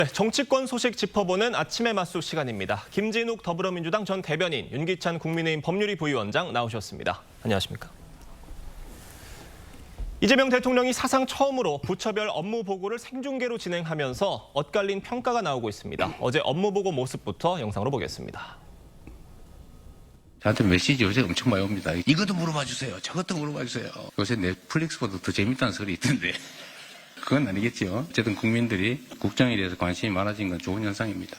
네, 정치권 소식 짚어보는 아침의 맞수 시간입니다. 김진욱 더불어민주당 전 대변인, 윤기찬 국민의힘 법률위 부위원장 나오셨습니다. 안녕하십니까? 이재명 대통령이 사상 처음으로 부처별 업무 보고를 생중계로 진행하면서 엇갈린 평가가 나오고 있습니다. 어제 업무 보고 모습부터 영상으로 보겠습니다. 저한테 메시지 요새 엄청 많이 옵니다. 이것도 물어봐 주세요. 저것도 물어봐 주세요. 요새 넷플릭스보다 더 재밌다는 소리 있던데. 그건 아니겠지요. 어쨌든 국민들이 국정에 대해서 관심이 많아진 건 좋은 현상입니다.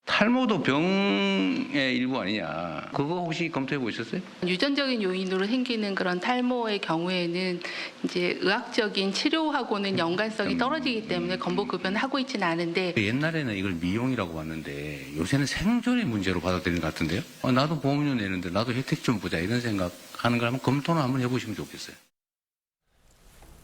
탈모도 병의 일부 아니냐. 그거 혹시 검토해 보셨어요? 유전적인 요인으로 생기는 그런 탈모의 경우에는 이제 의학적인 치료하고는 연관성이 떨어지기 때문에 건보급여는 하고 있지는 않은데 옛날에는 이걸 미용이라고 봤는데 요새는 생존의 문제로 받아들이는 것 같은데요. 나도 보험료 내는데 나도 혜택 좀 보자 이런 생각하는 걸 한번 검토는 한번 해보시면 좋겠어요.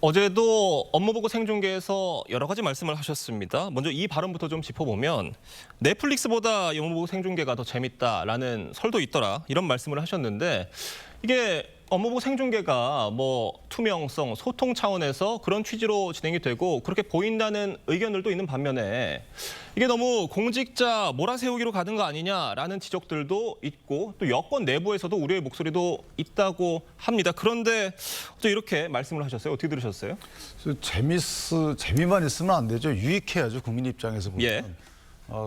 어제도 업무보고 생중계에서 여러 가지 말씀을 하셨습니다. 먼저 이 발언부터 좀 짚어보면 넷플릭스보다 업무보고 생중계가 더 재밌다라는 설도 있더라 이런 말씀을 하셨는데 이게 업무보고 생중계가 뭐 투명성, 소통 차원에서 그런 취지로 진행이 되고 그렇게 보인다는 의견들도 있는 반면에 이게 너무 공직자 몰아세우기로 가는 거 아니냐라는 지적들도 있고 또 여권 내부에서도 우려의 목소리도 있다고 합니다. 그런데 또 이렇게 말씀을 하셨어요. 어떻게 들으셨어요? 재미만 있으면 안 되죠. 유익해야죠. 국민 입장에서 보면. 예.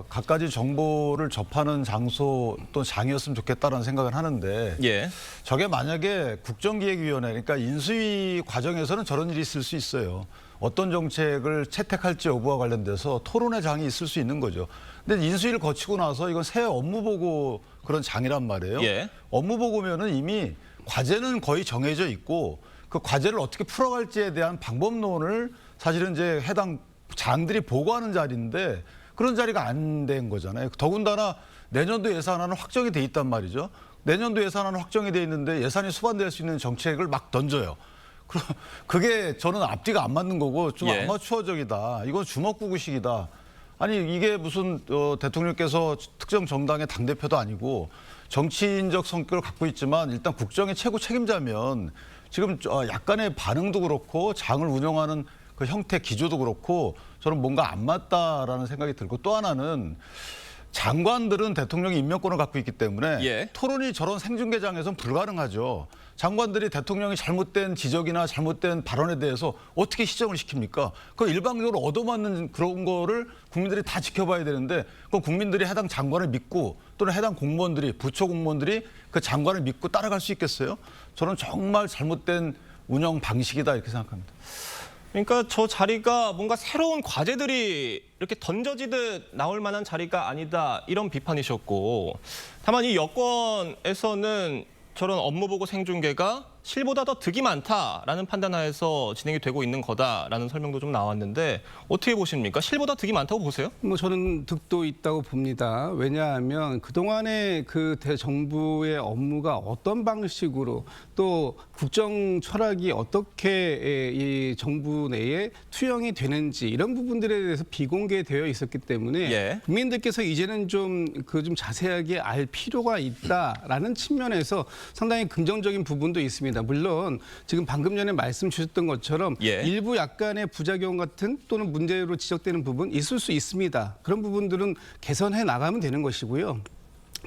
갖가지 정보를 접하는 장소 또 장이었으면 좋겠다라는 생각을 하는데 예. 저게 만약에 국정기획위원회 그러니까 인수위 과정에서는 저런 일이 있을 수 있어요. 어떤 정책을 채택할지 여부와 관련돼서 토론의 장이 있을 수 있는 거죠. 근데 인수위를 거치고 나서 이건 새 업무보고 그런 장이란 말이에요. 예. 업무보고면은 이미 과제는 거의 정해져 있고 그 과제를 어떻게 풀어갈지에 대한 방법론을 사실은 이제 해당 장들이 보고하는 자리인데 그런 자리가 안 된 거잖아요. 더군다나 내년도 예산안은 확정이 돼 있단 말이죠. 내년도 예산안은 확정이 돼 있는데 예산이 수반될 수 있는 정책을 막 던져요. 그게 저는 앞뒤가 안 맞는 거고 좀 예. 아마추어적이다. 이건 주먹구구식이다. 아니 이게 무슨 대통령께서 특정 정당의 당대표도 아니고 정치인적 성격을 갖고 있지만 일단 국정의 최고 책임자면 지금 약간의 반응도 그렇고 장을 운영하는 그 형태 기조도 그렇고 저는 뭔가 안 맞다라는 생각이 들고 또 하나는 장관들은 대통령이 임명권을 갖고 있기 때문에 예. 토론이 저런 생중계장에서는 불가능하죠. 장관들이 대통령이 잘못된 지적이나 잘못된 발언에 대해서 어떻게 시정을 시킵니까? 그 일방적으로 얻어맞는 그런 거를 국민들이 다 지켜봐야 되는데 그 국민들이 해당 장관을 믿고 또는 해당 공무원들이 부처 공무원들이 그 장관을 믿고 따라갈 수 있겠어요? 저는 정말 잘못된 운영 방식이다 이렇게 생각합니다. 그러니까 저 자리가 뭔가 새로운 과제들이 이렇게 던져지듯 나올 만한 자리가 아니다 이런 비판이셨고 다만 이 여권에서는 저런 업무보고 생중계가 실보다 더 득이 많다라는 판단하에서 진행이 되고 있는 거다라는 설명도 좀 나왔는데 어떻게 보십니까? 실보다 득이 많다고 보세요? 저는 득도 있다고 봅니다. 왜냐하면 그동안의 그 대정부의 업무가 어떤 방식으로 또 국정 철학이 어떻게 이 정부 내에 투영이 되는지 이런 부분들에 대해서 비공개되어 있었기 때문에 예. 국민들께서 이제는 좀 자세하게 알 필요가 있다라는 측면에서 상당히 긍정적인 부분도 있습니다. 물론 지금 방금 전에 말씀 주셨던 것처럼 예. 일부 약간의 부작용 같은 또는 문제로 지적되는 부분 있을 수 있습니다. 그런 부분들은 개선해 나가면 되는 것이고요.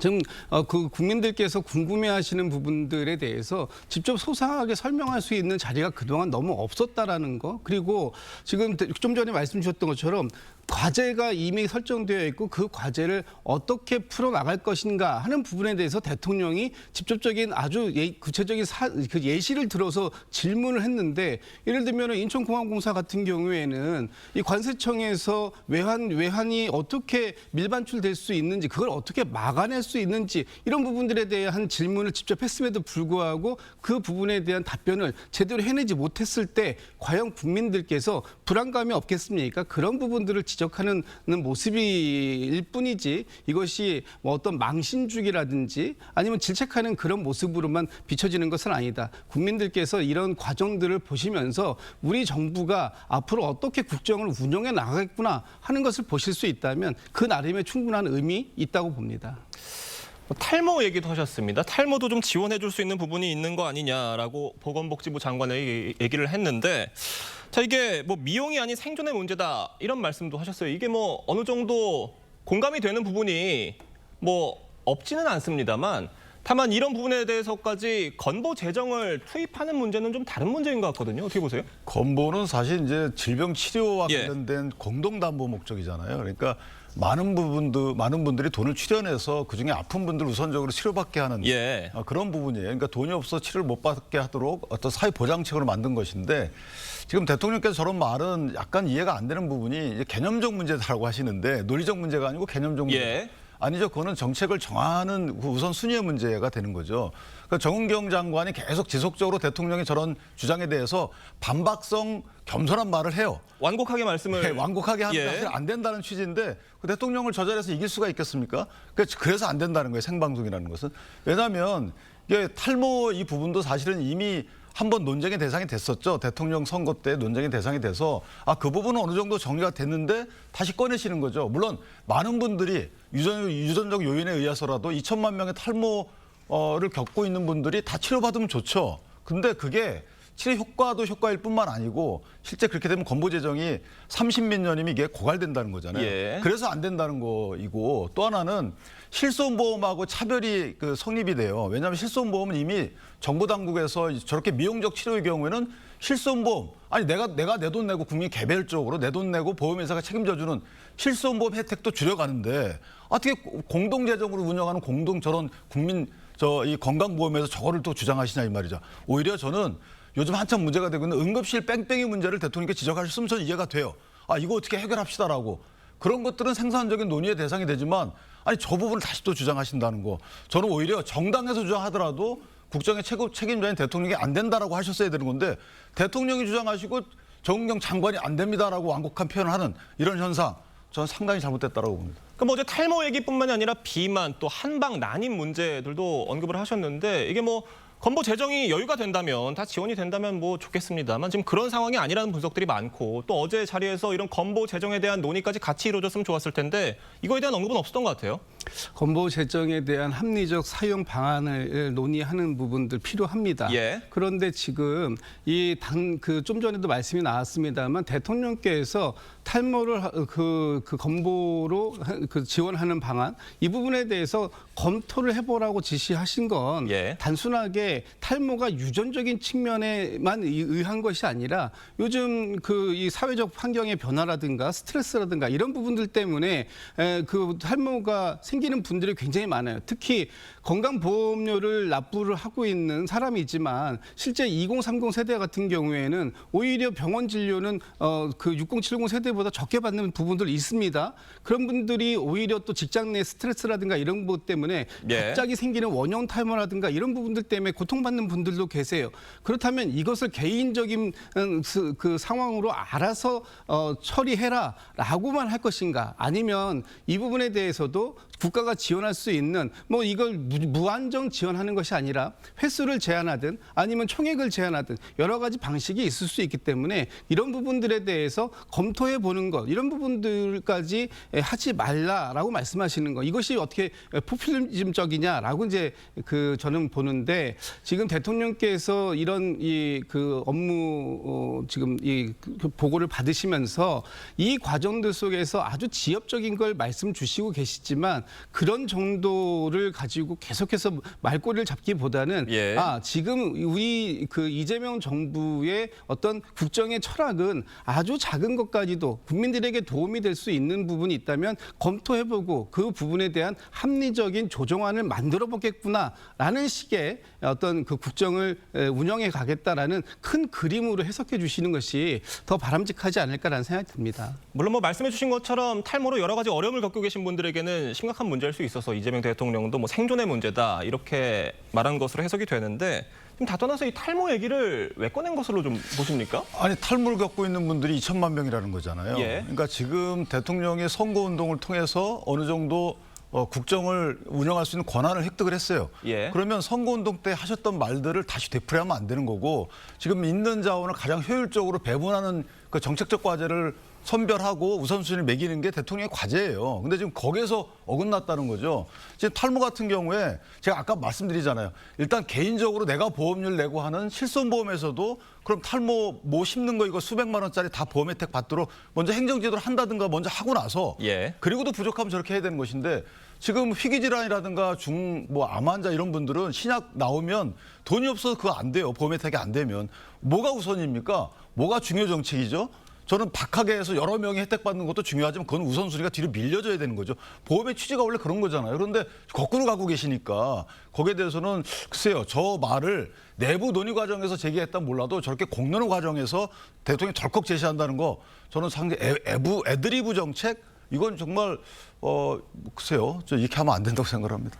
지금 그 국민들께서 궁금해하시는 부분들에 대해서 직접 소상하게 설명할 수 있는 자리가 그동안 너무 없었다라는 거. 그리고 지금 좀 전에 말씀 주셨던 것처럼 과제가 이미 설정되어 있고 그 과제를 어떻게 풀어나갈 것인가 하는 부분에 대해서 대통령이 직접적인 아주 구체적인 그 예시를 들어서 질문을 했는데 예를 들면 인천공항공사 같은 경우에는 이 관세청에서 외환이 어떻게 밀반출될 수 있는지 그걸 어떻게 막아낼 수 있는지 이런 부분들에 대한 질문을 직접 했음에도 불구하고 그 부분에 대한 답변을 제대로 해내지 못했을 때 과연 국민들께서 불안감이 없겠습니까? 그런 부분들을 지적하는 모습일 뿐이지 이것이 뭐 어떤 망신주기라든지 아니면 질책하는 그런 모습으로만 비춰지는 것은 아니다. 국민들께서 이런 과정들을 보시면서 우리 정부가 앞으로 어떻게 국정을 운영해 나가겠구나 하는 것을 보실 수 있다면 그 나름의 충분한 의미 있다고 봅니다. 탈모 얘기도 하셨습니다. 탈모도 좀 지원해 줄 수 있는 부분이 있는 거 아니냐라고 보건복지부 장관이 얘기를 했는데 자, 이게 뭐 미용이 아닌 생존의 문제다 이런 말씀도 하셨어요. 이게 뭐 어느 정도 공감이 되는 부분이 뭐 없지는 않습니다만 다만 이런 부분에 대해서까지 건보 재정을 투입하는 문제는 좀 다른 문제인 것 같거든요. 어떻게 보세요? 건보는 사실 이제 질병 치료와 예. 관련된 공동담보 목적이잖아요. 그러니까 많은 분들이 돈을 출연해서 그중에 아픈 분들 우선적으로 치료받게 하는 예. 그런 부분이에요. 그러니까 돈이 없어 치료를 못 받게 하도록 어떤 사회 보장책으로 만든 것인데 지금 대통령께서 저런 말은 약간 이해가 안 되는 부분이 이제 개념적 문제다라고 하시는데 논리적 문제가 아니고 개념적 문제. 예. 아니죠. 그거는 정책을 정하는 그 우선 순위의 문제가 되는 거죠. 그러니까 정은경 장관이 계속 지속적으로 대통령의 저런 주장에 대해서 반박성 겸손한 말을 해요. 완곡하게 말씀을 네, 완곡하게 하는 게 예. 사실 안 된다는 취지인데 그 대통령을 저 자리에서 이길 수가 있겠습니까? 그래서 안 된다는 거예요. 생방송이라는 것은. 왜냐하면 이게 탈모 이 부분도 사실은 이미 한번 논쟁의 대상이 됐었죠. 대통령 선거 때 논쟁의 대상이 돼서 그 부분은 어느 정도 정리가 됐는데 다시 꺼내시는 거죠. 물론 많은 분들이 유전적 요인에 의해서라도 2천만 명의 탈모를 겪고 있는 분들이 다 치료받으면 좋죠. 근데 그게 치료 효과도 효과일 뿐만 아니고 실제 그렇게 되면 건보 재정이 30몇 년이면 이게 고갈된다는 거잖아요. 예. 그래서 안 된다는 거이고 또 하나는 실손보험하고 차별이 성립이 돼요. 왜냐하면 실손보험은 이미 정부 당국에서 저렇게 미용적 치료의 경우에는 실손보험 아니 내가 내 돈 내고 국민 개별적으로 내 돈 내고 보험회사가 책임져주는 실손보험 혜택도 줄여가는데 어떻게 공동재정으로 운영하는 저런 국민 이 건강보험에서 저거를 또 주장하시냐 이 말이죠. 오히려 저는 요즘 한참 문제가 되고 있는 응급실 뺑뺑이 문제를 대통령께 지적하셨으면 저는 이해가 돼요. 이거 어떻게 해결합시다라고. 그런 것들은 생산적인 논의의 대상이 되지만 아니 저 부분을 다시 또 주장하신다는 거. 저는 오히려 정당에서 주장하더라도 국정의 최고 책임자인 대통령이 안 된다라고 하셨어야 되는 건데 대통령이 주장하시고 정은경 장관이 안 됩니다라고 완곡한 표현을 하는 이런 현상. 저는 상당히 잘못됐다라고 봅니다. 그럼 어제 탈모 얘기뿐만이 아니라 비만 또 한방 난임 문제들도 언급을 하셨는데 이게 뭐 건보 재정이 여유가 된다면 다 지원이 된다면 뭐 좋겠습니다만 지금 그런 상황이 아니라는 분석들이 많고 또 어제 자리에서 이런 건보 재정에 대한 논의까지 같이 이루어졌으면 좋았을 텐데 이거에 대한 언급은 없었던 것 같아요. 건보 재정에 대한 합리적 사용 방안을 논의하는 부분들 필요합니다. 예. 그런데 지금 좀 전에도 말씀이 나왔습니다만 대통령께서 탈모를 건보로 지원하는 방안 이 부분에 대해서 검토를 해보라고 지시하신 건 예. 단순하게 탈모가 유전적인 측면에만 의한 것이 아니라 요즘 이 사회적 환경의 변화라든가 스트레스라든가 이런 부분들 때문에 그 탈모가 생기는 분들이 굉장히 많아요. 특히 건강보험료를 납부를 하고 있는 사람이지만 실제 2030 세대 같은 경우에는 오히려 병원 진료는 그 6070 세대보다 적게 받는 부분들이 있습니다. 그런 분들이 오히려 또 직장 내 스트레스라든가 이런 것 때문에 예. 갑자기 생기는 원형 탈모라든가 이런 부분들 때문에 고통받는 분들도 계세요. 그렇다면 이것을 개인적인 그 상황으로 알아서 처리해라라고만 할 것인가? 아니면 이 부분에 대해서도 국가가 지원할 수 있는 뭐 이걸 무한정 지원하는 것이 아니라 횟수를 제한하든 아니면 총액을 제한하든 여러 가지 방식이 있을 수 있기 때문에 이런 부분들에 대해서 검토해 보는 것 이런 부분들까지 하지 말라라고 말씀하시는 거 이것이 어떻게 포퓰리즘적이냐라고 이제 저는 보는데 지금 대통령께서 이런 업무 지금 그 보고를 받으시면서 이 과정들 속에서 아주 지엽적인 걸 말씀 주시고 계시지만 그런 정도를 가지고 계속해서 말꼬리를 잡기보다는 예. 지금 우리 이재명 정부의 어떤 국정의 철학은 아주 작은 것까지도 국민들에게 도움이 될 수 있는 부분이 있다면 검토해보고 그 부분에 대한 합리적인 조정안을 만들어 보겠구나라는 식의 어떤 그 국정을 운영해 가겠다라는 큰 그림으로 해석해 주시는 것이 더 바람직하지 않을까라는 생각이 듭니다. 물론 뭐 말씀해 주신 것처럼 탈모로 여러 가지 어려움을 겪고 계신 분들에게는 심각한 문제일 수 있어서 이재명 대통령도 뭐 생존의 문제다 이렇게 말한 것으로 해석이 되는데 지금 다 떠나서 이 탈모 얘기를 왜 꺼낸 것으로 좀 보십니까? 아니 탈모를 겪고 있는 분들이 2천만 명이라는 거잖아요. 예. 그러니까 지금 대통령의 선거운동을 통해서 어느 정도 국정을 운영할 수 있는 권한을 획득을 했어요. 예. 그러면 선거운동 때 하셨던 말들을 다시 되풀이하면 안 되는 거고 지금 있는 자원을 가장 효율적으로 배분하는 그 정책적 과제를 선별하고 우선순위를 매기는 게 대통령의 과제예요. 근데 지금 거기에서 어긋났다는 거죠. 지금 탈모 같은 경우에 제가 아까 말씀드리잖아요. 일단 개인적으로 내가 보험료를 내고 하는 실손보험에서도 그럼 탈모 뭐 심는 거 이거 수백만 원짜리 다 보험 혜택 받도록 먼저 행정지도를 한다든가 먼저 하고 나서 예. 그리고도 부족하면 저렇게 해야 되는 것인데 지금 희귀질환이라든가 암 환자 이런 분들은 신약 나오면 돈이 없어서 그거 안 돼요. 보험 혜택이 안 되면. 뭐가 우선입니까? 뭐가 중요 정책이죠? 저는 박하게 해서 여러 명이 혜택 받는 것도 중요하지만 그건 우선순위가 뒤로 밀려져야 되는 거죠. 보험의 취지가 원래 그런 거잖아요. 그런데 거꾸로 가고 계시니까 거기에 대해서는 글쎄요. 저 말을 내부 논의 과정에서 제기했다 몰라도 저렇게 공론화 과정에서 대통령이 덜컥 제시한다는 거 저는 상당히 애드리브 정책 이건 정말 글쎄요. 저 이렇게 하면 안 된다고 생각합니다.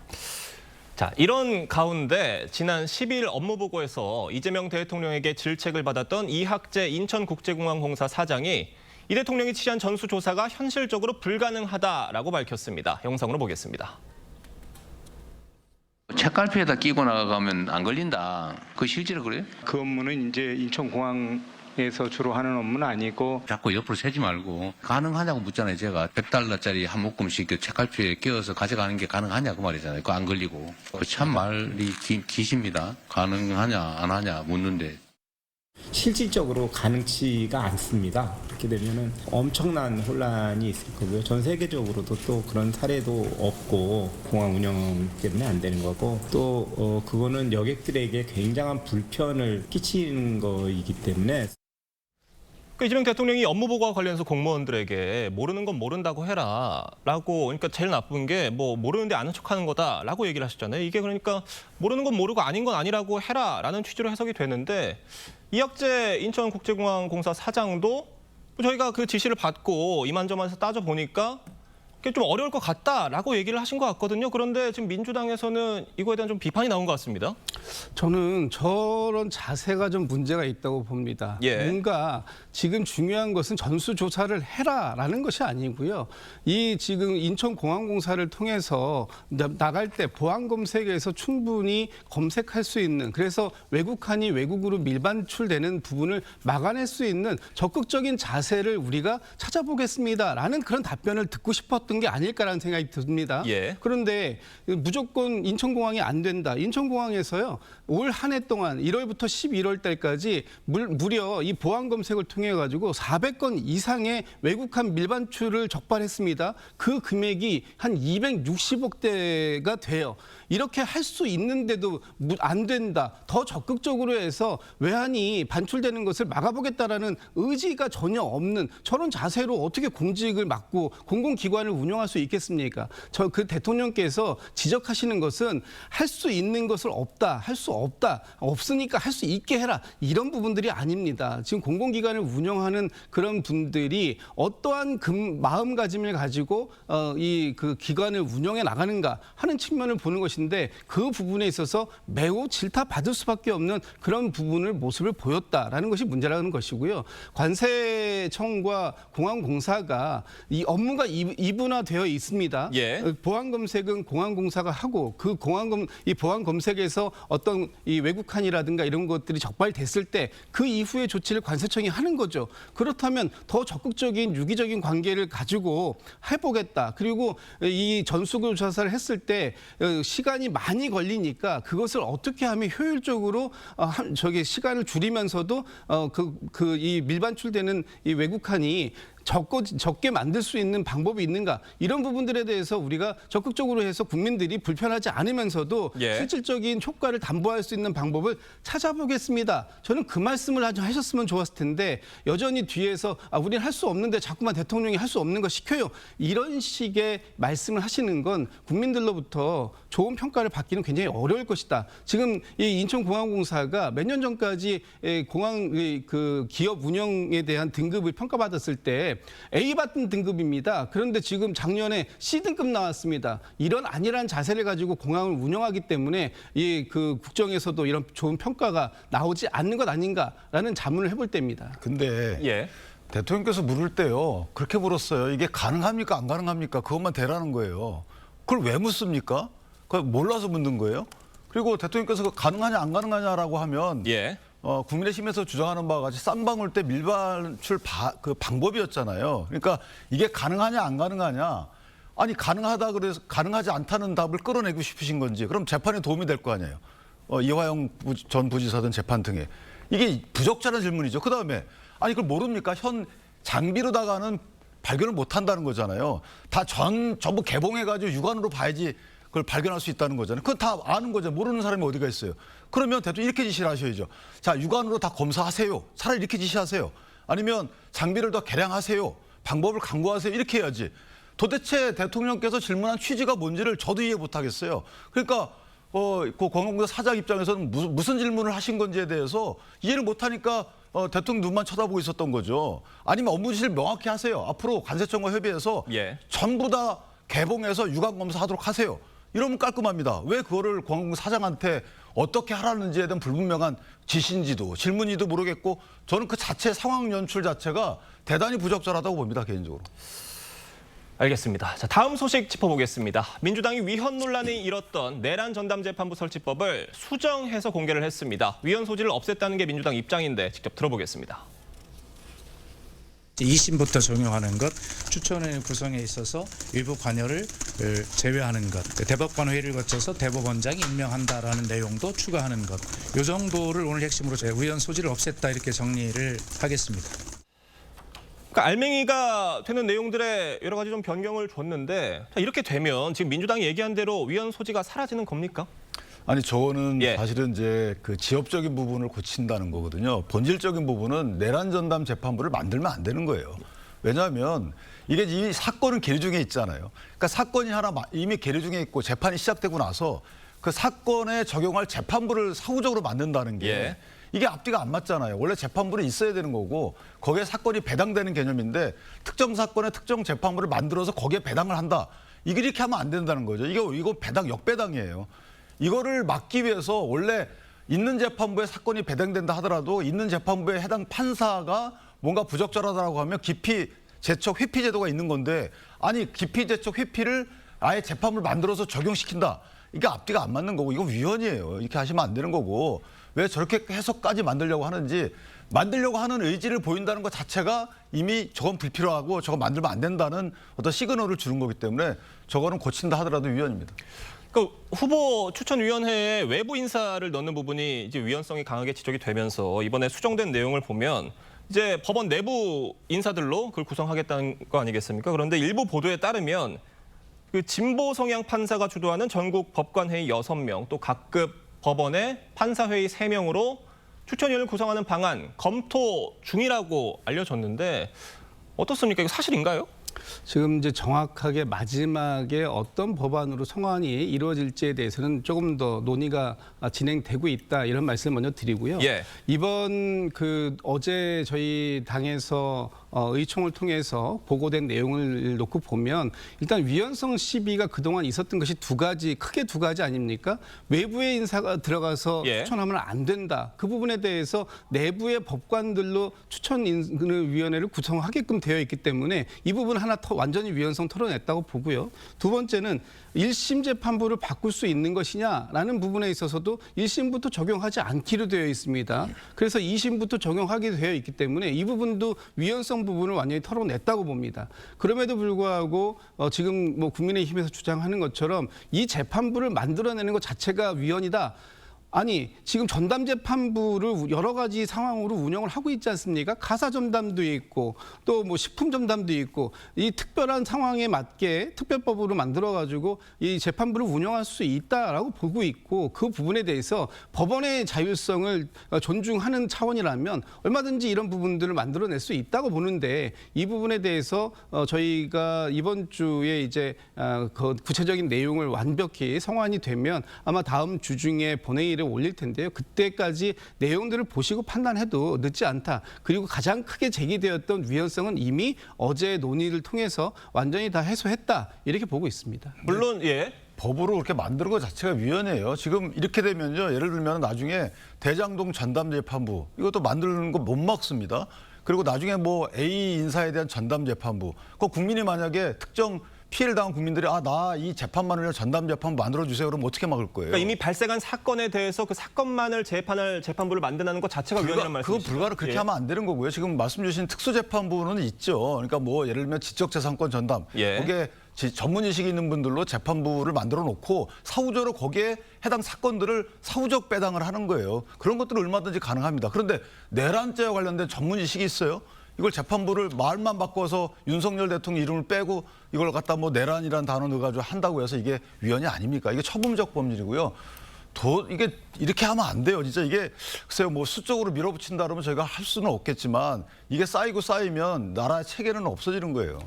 자, 이런 가운데 지난 12일 업무보고에서 이재명 대통령에게 질책을 받았던 이학재 인천국제공항공사 사장이 이 대통령이 취한 전수조사가 현실적으로 불가능하다라고 밝혔습니다. 영상으로 보겠습니다. 책갈피에다 끼고 나가면 안 걸린다. 그 실제로 그래요? 그 업무는 이제 인천공항에서 주로 하는 업무는 아니고 자꾸 옆으로 세지 말고 가능하냐고 묻잖아요. 제가 100달러짜리 한 묶음씩 그 책갈피에 끼워서 가져가는 게 가능하냐고 말이잖아요. 그거 안 걸리고. 참 말이 기십니다. 가능하냐 안 하냐 묻는데. 실질적으로 가능치가 않습니다. 그렇게 되면은 엄청난 혼란이 있을 거고요. 전 세계적으로도 또 그런 사례도 없고 공항 운영 때문에 안 되는 거고 또 그거는 여객들에게 굉장한 불편을 끼치는 거이기 때문에 이재명 대통령이 업무보고와 관련해서 공무원들에게 모르는 건 모른다고 해라라고 그러니까 제일 나쁜 게 뭐 모르는데 아는 척하는 거다라고 얘기를 하셨잖아요. 이게 그러니까 모르는 건 모르고 아닌 건 아니라고 해라라는 취지로 해석이 되는데 이학재 인천국제공항공사 사장도 저희가 그 지시를 받고 이만저만해서 따져보니까 그게 좀 어려울 것 같다라고 얘기를 하신 것 같거든요. 그런데 지금 민주당에서는 이거에 대한 좀 비판이 나온 것 같습니다. 저는 저런 자세가 좀 문제가 있다고 봅니다. 예. 뭔가 지금 중요한 것은 전수조사를 해라라는 것이 아니고요. 이 지금 인천공항공사를 통해서 나갈 때 보안검색에서 충분히 검색할 수 있는 그래서 외국한이 외국으로 밀반출되는 부분을 막아낼 수 있는 적극적인 자세를 우리가 찾아보겠습니다라는 그런 답변을 듣고 싶었던 게 아닐까라는 생각이 듭니다. 예. 그런데 무조건 인천공항이 안 된다. 인천공항에서요. 올 한 해 동안 1월부터 11월 달까지 무려 이 보안 검색을 통해 가지고 400건 이상의 외국한 밀반출을 적발했습니다. 그 금액이 한 260억대가 돼요. 이렇게 할 수 있는데도 안 된다. 더 적극적으로 해서 외환이 반출되는 것을 막아보겠다라는 의지가 전혀 없는 저런 자세로 어떻게 공직을 맡고 공공기관을 운영할 수 있겠습니까? 그 대통령께서 지적하시는 것은 할 수 있는 것을 없다. 할 수 없다. 없으니까 할 수 있게 해라. 이런 부분들이 아닙니다. 지금 공공기관을 운영하는 그런 분들이 어떠한 마음가짐을 가지고 그 기관을 운영해 나가는가 하는 측면을 보는 것인데 그 부분에 있어서 매우 질타받을 수밖에 없는 그런 모습을 보였다라는 것이 문제라는 것이고요. 관세청과 공항공사가 이 업무가 이분화되어 있습니다. 예. 보안 검색은 공항공사가 하고 이 보안 검색에서 어떤 이 외국한이라든가 이런 것들이 적발됐을 때 그 이후의 조치를 관세청이 하는 거죠. 그렇다면 더 적극적인 유기적인 관계를 가지고 해보겠다. 그리고 이 전수조사를 했을 때 시간이 많이 걸리니까 그것을 어떻게 하면 효율적으로 시간을 줄이면서도 이 밀반출되는 이 외국한이 적게 만들 수 있는 방법이 있는가 이런 부분들에 대해서 우리가 적극적으로 해서 국민들이 불편하지 않으면서도 예. 실질적인 효과를 담보할 수 있는 방법을 찾아보겠습니다. 저는 그 말씀을 하셨으면 좋았을 텐데 여전히 뒤에서 우리는 할 수 없는데 자꾸만 대통령이 할 수 없는 거 시켜요. 이런 식의 말씀을 하시는 건 국민들로부터 좋은 평가를 받기는 굉장히 어려울 것이다. 지금 이 인천공항공사가 몇 년 전까지 공항 그 기업 운영에 대한 등급을 평가받았을 때 A 받은 등급입니다. 그런데 지금 작년에 C 등급 나왔습니다. 이런 안일한 자세를 가지고 공항을 운영하기 때문에 그 국정에서도 이런 좋은 평가가 나오지 않는 것 아닌가라는 자문을 해볼 때입니다. 근데 예. 대통령께서 물을 때요. 그렇게 물었어요. 이게 가능합니까? 안 가능합니까? 그것만 대라는 거예요. 그걸 왜 묻습니까? 그걸 몰라서 묻는 거예요? 그리고 대통령께서 가능하냐 안 가능하냐라고 하면 예. 국민의힘에서 주장하는 바와 같이 쌍방울 때 밀반출 그 방법이었잖아요. 그러니까 이게 가능하냐 안 가능하냐. 아니 가능하다 그래서 가능하지 않다는 답을 끌어내고 싶으신 건지 그럼 재판에 도움이 될 거 아니에요. 이화영 전 부지사든 재판 등에. 이게 부적절한 질문이죠. 그다음에 아니 그걸 모릅니까? 현 장비로다가는 발견을 못 한다는 거잖아요. 다 전부 개봉해가지고 육안으로 봐야지 그걸 발견할 수 있다는 거잖아요. 그건 다 아는 거죠. 모르는 사람이 어디가 있어요. 그러면 대통령 이렇게 지시를 하셔야죠. 자, 육안으로 다 검사하세요. 차라리 이렇게 지시하세요. 아니면 장비를 더 개량하세요. 방법을 강구하세요. 이렇게 해야지. 도대체 대통령께서 질문한 취지가 뭔지를 저도 이해 못하겠어요. 그러니까 그 공공부사 사장 입장에서는 무슨 질문을 하신 건지에 대해서 이해를 못하니까 대통령 눈만 쳐다보고 있었던 거죠. 아니면 업무지시를 명확히 하세요. 앞으로 관세청과 협의해서 예. 전부 다 개봉해서 육안 검사하도록 하세요. 이러면 깔끔합니다. 왜 그거를 공공부 사장한테 어떻게 하라는지에 대한 불분명한 지시인지도 질문인지도 모르겠고 저는 그 자체 상황 연출 자체가 대단히 부적절하다고 봅니다. 개인적으로. 알겠습니다. 자, 다음 소식 짚어보겠습니다. 민주당이 위헌 논란이 일었던 내란 전담재판부 설치법을 수정해서 공개를 했습니다. 위헌 소지를 없앴다는 게 민주당 입장인데 직접 들어보겠습니다. 2심부터 적용하는 것, 추천위원 구성에 있어서 일부 관여를 제외하는 것, 대법관 회의를 거쳐서 대법원장이 임명한다라는 내용도 추가하는 것, 이 정도를 오늘 핵심으로 위헌 소지를 없앴다 이렇게 정리를 하겠습니다. 그러니까 알맹이가 되는 내용들에 여러 가지 좀 변경을 줬는데 자, 이렇게 되면 지금 민주당이 얘기한 대로 위헌 소지가 사라지는 겁니까? 아니 저는 예. 사실은 이제 그 지엽적인 부분을 고친다는 거거든요. 본질적인 부분은 내란 전담 재판부를 만들면 안 되는 거예요. 왜냐하면 이게 이 사건은 계류 중에 있잖아요. 그러니까 사건이 하나 이미 계류 중에 있고 재판이 시작되고 나서 그 사건에 적용할 재판부를 사후적으로 만든다는 게 예. 이게 앞뒤가 안 맞잖아요. 원래 재판부는 있어야 되는 거고 거기에 사건이 배당되는 개념인데 특정 사건에 특정 재판부를 만들어서 거기에 배당을 한다. 이게 이렇게 하면 안 된다는 거죠. 이거 배당 역배당이에요. 이거를 막기 위해서 원래 있는 재판부에 사건이 배당된다 하더라도 있는 재판부에 해당 판사가 뭔가 부적절하다고 하면 기피 제척 회피 제도가 있는 건데 아니 기피 제척 회피를 아예 재판부를 만들어서 적용시킨다. 이게 앞뒤가 안 맞는 거고 이건 위헌이에요. 이렇게 하시면 안 되는 거고 왜 저렇게 해석까지 만들려고 하는지 만들려고 하는 의지를 보인다는 것 자체가 이미 저건 불필요하고 저거 만들면 안 된다는 어떤 시그널을 주는 거기 때문에 저거는 고친다 하더라도 위헌입니다. 그 후보 추천위원회에 외부 인사를 넣는 부분이 이제 위헌성이 강하게 지적이 되면서 이번에 수정된 내용을 보면 이제 법원 내부 인사들로 그걸 구성하겠다는 거 아니겠습니까? 그런데 일부 보도에 따르면 그 진보 성향 판사가 주도하는 전국 법관회의 6명 또 각급 법원의 판사회의 3명으로 추천위원을 구성하는 방안 검토 중이라고 알려졌는데 어떻습니까? 이거 사실인가요? 지금 이제 정확하게 마지막에 어떤 법안으로 성안이 이루어질지에 대해서는 조금 더 논의가 진행되고 있다 이런 말씀을 먼저 드리고요. 예. 이번 어제 저희 당에서 의총을 통해서 보고된 내용을 놓고 보면 일단 위헌성 시비가 그동안 있었던 것이 크게 두 가지 아닙니까? 외부의 인사가 들어가서 예. 추천하면 안 된다. 그 부분에 대해서 내부의 법관들로 추천위원회를 구성하게끔 되어 있기 때문에 이 부분 하나 완전히 위헌성 털어냈다고 보고요. 두 번째는 1심 재판부를 바꿀 수 있는 것이냐라는 부분에 있어서도 1심부터 적용하지 않기로 되어 있습니다. 그래서 2심부터 적용하게 되어 있기 때문에 이 부분도 위헌성 부분을 완전히 털어냈다고 봅니다. 그럼에도 불구하고 지금 국민의힘에서 주장하는 것처럼 이 재판부를 만들어내는 것 자체가 위헌이다. 아니 지금 전담재판부를 여러 가지 상황으로 운영을 하고 있지 않습니까? 가사전담도 있고 또 식품전담도 있고 이 특별한 상황에 맞게 특별법으로 만들어가지고 이 재판부를 운영할 수 있다라고 보고 있고 그 부분에 대해서 법원의 자율성을 존중하는 차원이라면 얼마든지 이런 부분들을 만들어낼 수 있다고 보는데 이 부분에 대해서 저희가 이번 주에 이제 그 구체적인 내용을 완벽히 성안이 되면 아마 다음 주 중에 본회의를 올릴 텐데요. 그때까지 내용들을 보시고 판단해도 늦지 않다. 그리고 가장 크게 제기되었던 위헌성은 이미 어제 논의를 통해서 완전히 다 해소했다. 이렇게 보고 있습니다. 물론 예. 법으로 그렇게 만드는 것 자체가 위헌이에요. 지금 이렇게 되면요. 예를 들면 나중에 대장동 전담재판부 이것도 만드는 거 못 막습니다. 그리고 나중에 A 인사에 대한 전담재판부. 그 국민이 만약에 특정 피해를 당한 국민들이 나 이 재판만을 위한 전담 재판 만들어 주세요. 그러면 어떻게 막을 거예요? 그러니까 이미 발생한 사건에 대해서 그 사건만을 재판할 재판부를 만든다는 것 자체가 위헌이라는 말씀이시죠? 그거 불가능 그렇게 하면 안 되는 거고요. 지금 말씀 주신 특수재판부는 있죠. 그러니까 뭐 예를 들면 지적재산권 전담. 예. 거기에 전문 지식이 있는 분들로 재판부를 만들어 놓고 사후적으로 거기에 해당 사건들을 사후적 배당을 하는 거예요. 그런 것들은 얼마든지 가능합니다. 그런데 내란죄와 관련된 전문 지식이 있어요? 이걸 재판부를 말만 바꿔서 윤석열 대통령 이름을 빼고 이걸 갖다 뭐 내란이라는 단어 넣어가지고 한다고 해서 이게 위헌이 아닙니까? 이게 처분적 범죄이고요. 이게 이렇게 하면 안 돼요. 진짜 이게 글쎄요 뭐 수적으로 밀어붙인다 그러면 저희가 할 수는 없겠지만 이게 쌓이면 나라의 체계는 없어지는 거예요.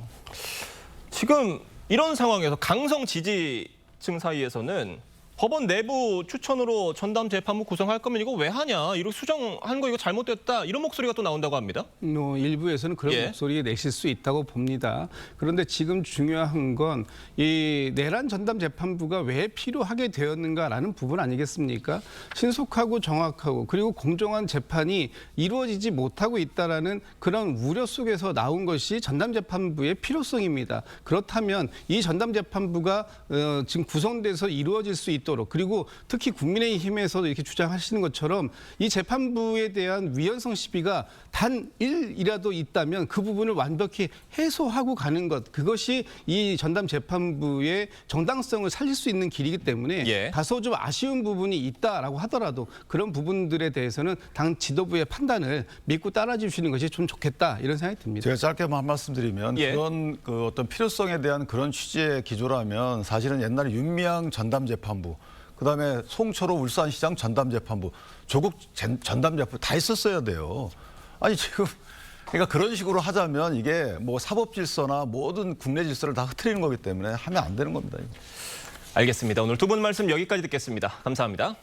지금 이런 상황에서 강성 지지층 사이에서는 법원 내부 추천으로 전담 재판부 구성할 거면 이거 왜 하냐? 이렇게 수정한 거 이거 잘못됐다. 이런 목소리가 또 나온다고 합니다. 일부에서는 그런 예. 목소리 내실 수 있다고 봅니다. 그런데 지금 중요한 건 이 내란 전담 재판부가 왜 필요하게 되었는가라는 부분 아니겠습니까? 신속하고 정확하고 그리고 공정한 재판이 이루어지지 못하고 있다라는 그런 우려 속에서 나온 것이 전담 재판부의 필요성입니다. 그렇다면 이 전담 재판부가 지금 구성돼서 이루어질 수 있도록 그리고 특히 국민의힘에서도 이렇게 주장하시는 것처럼 이 재판부에 대한 위헌성 시비가 단 1이라도 있다면 그 부분을 완벽히 해소하고 가는 것 그것이 이 전담 재판부의 정당성을 살릴 수 있는 길이기 때문에 예. 다소 좀 아쉬운 부분이 있다라고 하더라도 그런 부분들에 대해서는 당 지도부의 판단을 믿고 따라주시는 것이 좀 좋겠다 이런 생각이 듭니다. 제가 짧게만 한 말씀 드리면 예. 그런 그 어떤 필요성에 대한 그런 취지의 기조라면 사실은 옛날에 윤미향 전담 재판부 그다음에 송철호 울산시장 전담 재판부 조국 전담 재판부 다 있었어야 돼요. 아니 지금 그러니까 그런 식으로 하자면 이게 뭐 사법 질서나 모든 국내 질서를 다 흐트리는 거기 때문에 하면 안 되는 겁니다. 알겠습니다. 오늘 두 분 말씀 여기까지 듣겠습니다. 감사합니다.